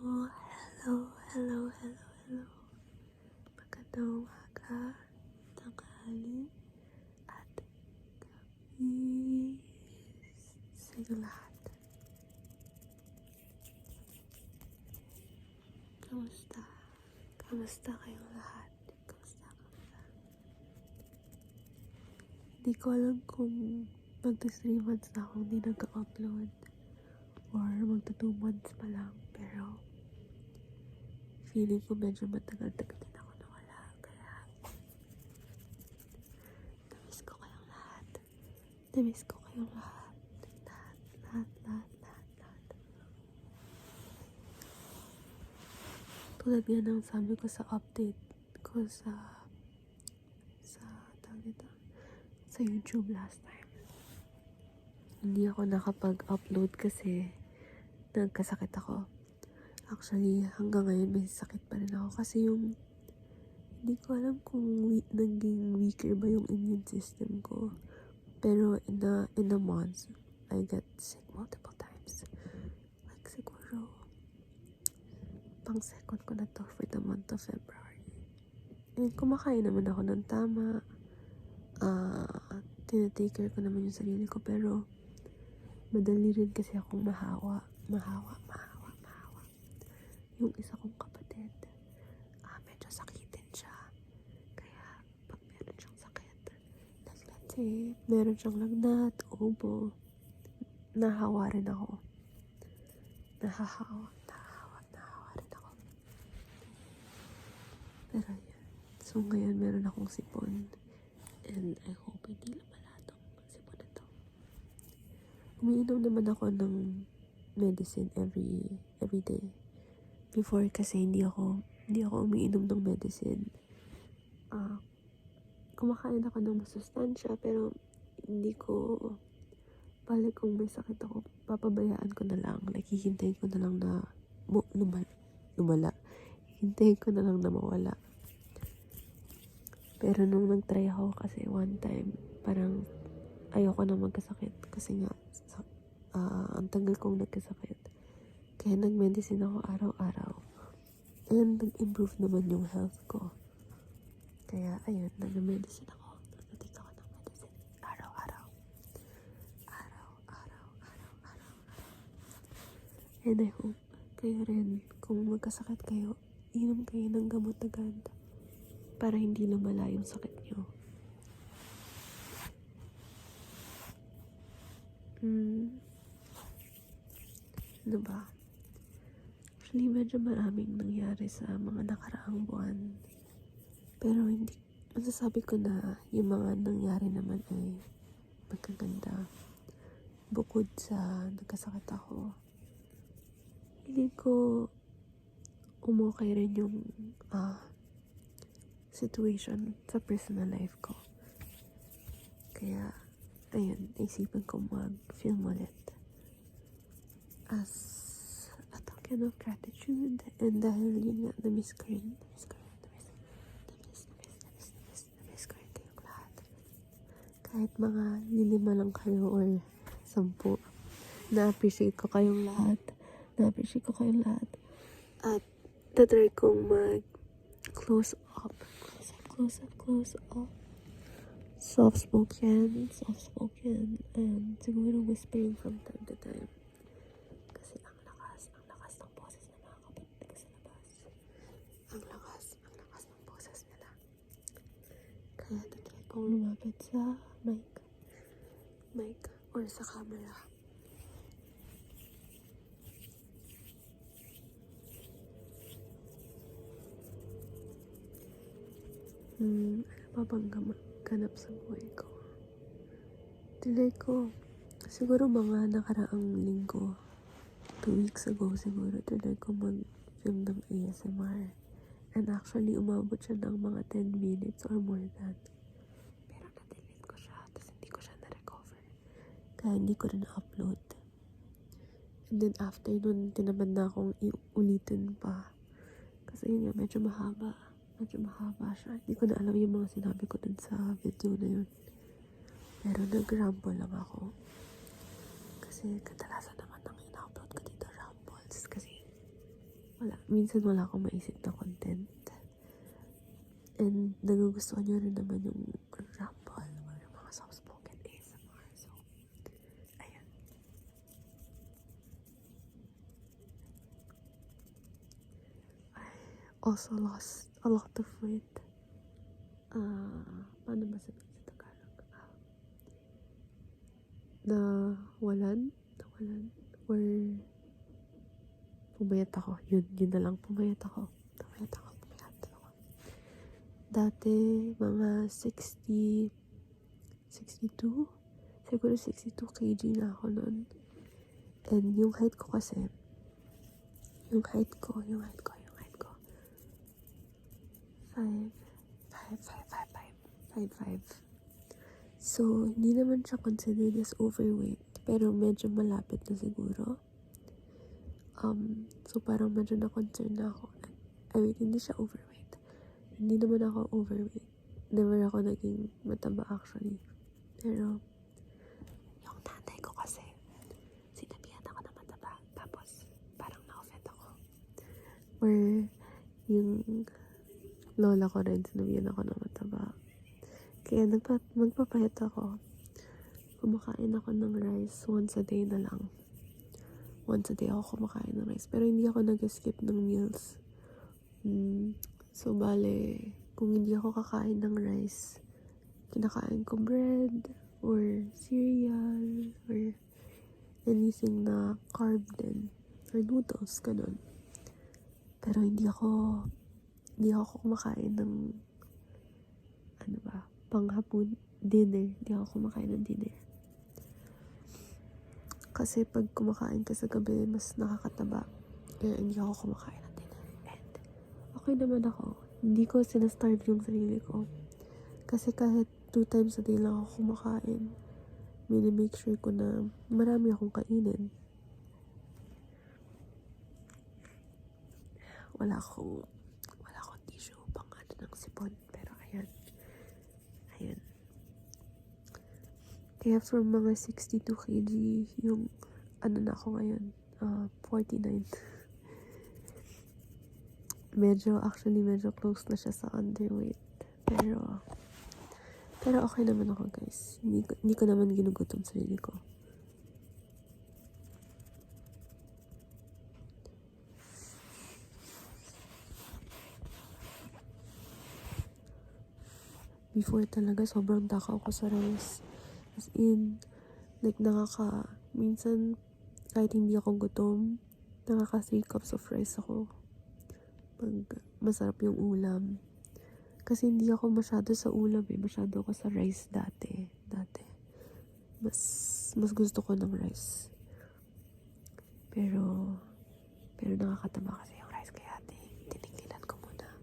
Hello. Magandang umaga, tanghali, at gabi sa inyo lahat. Kamusta? Kamusta kayong lahat? Kamusta? Hindi ko alam kung magta 3 months na akong hindi nag-upload or magta 2 months pa lang, pero feeling ko medyo matagal-tagal din ako nawala, kaya namiss ko kayong lahat. Lahat. Tulad nga ng sabi ko sa update ko sa tawag nito, sa YouTube last time. Hindi ako nakapag-upload kasi nagkasakit ako. Actually, hanggang ngayon may sakit pa rin ako kasi hindi ko alam kung naging weaker ba yung immune system ko. Pero in a month, I get sick multiple times. Like siguro, pang second ko na to for the month of February. And kumakain naman ako ng tama. Tinatake care ko naman yung sarili ko, pero madali rin kasi akong mahawa. Yung isa kong kapatid, medyo sakitin siya. Kaya, pag meron siyang sakit, like let's say, meron siyang lagnat, ubo, nahawa rin ako. Nahahawa rin ako. Pero yun. So, ngayon meron akong sipon. And I hope hindi lumala tong sipon na to. Umiinom naman ako ng medicine every day. Before kasi hindi ako umiinom ng medicine. Kumakain ako ng masustansya, pero hindi ko balik kung may sakit ako, papabayaan ko na lang. Like, hihintayin ko na lang na lumala. Hihintayin ko na lang na mawala. Pero nung nag-try ako kasi one time, parang ayoko na magkasakit kasi nga ang tagal kong nagkasakit. Kaya nag-medicine ako araw-araw. And nag-improve naman yung health ko. Kaya ayun, nag-medicine ako. Nag-take ako ng medicine araw-araw. And I hope kayo rin, kung magkasakit kayo, inom kayo ng gamot agad para hindi lumala yung sakit nyo. Ano ba? Actually, medyo maraming nangyari sa mga nakaraang buwan. Pero hindi, masasabi ko na yung mga nangyari naman ay magaganda. Bukod sa nagkasakit ako, hindi ko umukay rin yung situation sa personal life ko. Kaya, ayun, naisipan ko mag-film ulit as a token of gratitude. And dahil yun nga, na-miss ko rin kayong lahat. Kahit mga 5 lang kayo or 10, na-appreciate ko kayong lahat. At tatry kong mag-close up. Soft-spoken, and siguro whispering from time to time. Kasi ang lakas ng boses ng mga kapatid ko sa labas. Ang lakas ng boses nila. Kaya tatry kong lumapit sa mic or sa camera. Ano pa bang ganap sa buhay ko? Tinry ko, siguro mga nakaraang linggo, 2 weeks ago siguro, tinry ko mag-film ng ASMR. And actually, umabot siya ng mga 10 minutes or more than. Pero na-delete ko siya, tapos hindi ko siya na-recover. Kaya hindi ko rin na-upload. And then after nun, tinamad na akong iulitin pa. Kasi yun nga, medyo mahaba siya. Hindi ko na alam yung mga sinabi ko dun sa video na yun. Pero nag-ramble lang ako. Kasi kadalasan naman nang ina-upload ko dito rambles. Kasi minsan wala akong maisip na content. And nagugustuhan nyo rin naman yung ramble or yung mga soft-spoken ASMR. So, ayan. I also lost a lot of weight. Paano ba sabihin sa Tagalog? Nawalan? Or pumayat ako. Yun na lang. Pumayat ako. Dati, mga 62? Siguro 62 kg na ako nun. And yung height ko kasi, yung height ko. 5'5". So, hindi naman siya considered as overweight. Pero medyo malapit na siguro. So parang medyo na-concern na ako. I mean, hindi siya overweight. Hindi naman ako overweight. Never ako naging mataba actually. Pero, yung nanay ko kasi, sinabihan ako na mataba. Tapos, parang na-offend ako. Or, yung lola ko rin, sinabihan ako na mataba. Kaya magpapayat ako. Kumakain ako ng rice once a day na lang. Once a day ako kumakain ng rice. Pero hindi ako nag-skip ng meals. So, bale, kung hindi ako kakain ng rice, kinakain ko bread, or cereal, or anything na carb din, or noodles, ganun. Pero hindi ako kumakain ng, panghapon, dinner. Hindi ako kumakain ng dinner. Kasi pag kumakain ka sa gabi, mas nakakataba. Kaya hindi ako kumakain ng dinner. And okay naman ako. Hindi ko sinastarve yung sarili ko. Kasi kahit 2 times a day lang ako kumakain, make sure ko na marami akong kainin. Wala akong tissue pang ng sipon. Pero ayan. Kaya from mga 62 kg, yung na ako ngayon, 49. Medyo close na siya sa underweight. Pero okay naman ako, guys. Hindi ko naman ginugutom sarili ko. Before talaga, sobrang takaw ko sa rice. As in, minsan, kahit hindi ako gutom, 3 cups of rice ako. Pag masarap yung ulam. Kasi hindi ako masyado sa ulam masyado ako sa rice dati. Mas gusto ko ng rice. Pero nakakataba kasi yung rice, kaya tinigilan ko muna.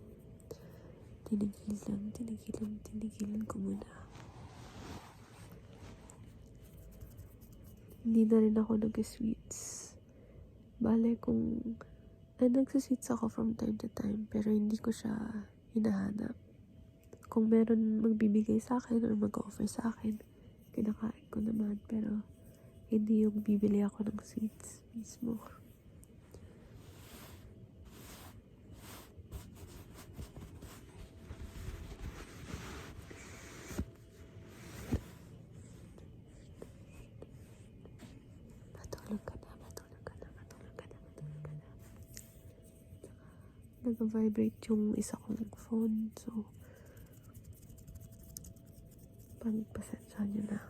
Tinigilan ko muna. Hindi na rin ako nag-sweets. Bale nagsisweets ako from time to time, pero hindi ko siya hinahanap. Kung meron magbibigay sa akin or mag-offer sa akin, kinakain ko naman, pero hindi yung bibili ako ng sweets mismo. Nag-vibrate yung isa kong phone, so pagpasensya nyo na.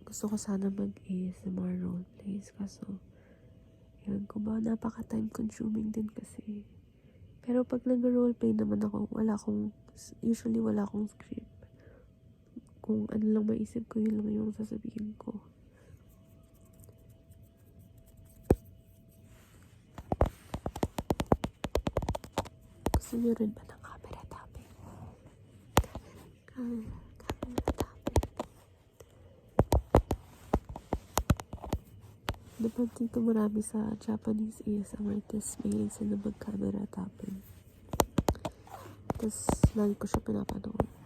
Gusto ko sana mag-ASMR roleplays, kaso yun ko ba, napaka-time consuming din kasi. Pero pag nag-roleplay naman ako, usually wala akong script. Kung ano lang maisip ko, yun lang yung sasabihin ko. Gusto nyo rin ba ng camera tapping? Camera tapping. Napansin ko marami sa Japanese ASMR artists, mahilig sila mag-camera tapping. Tapos, lagi ko siya pinapanood.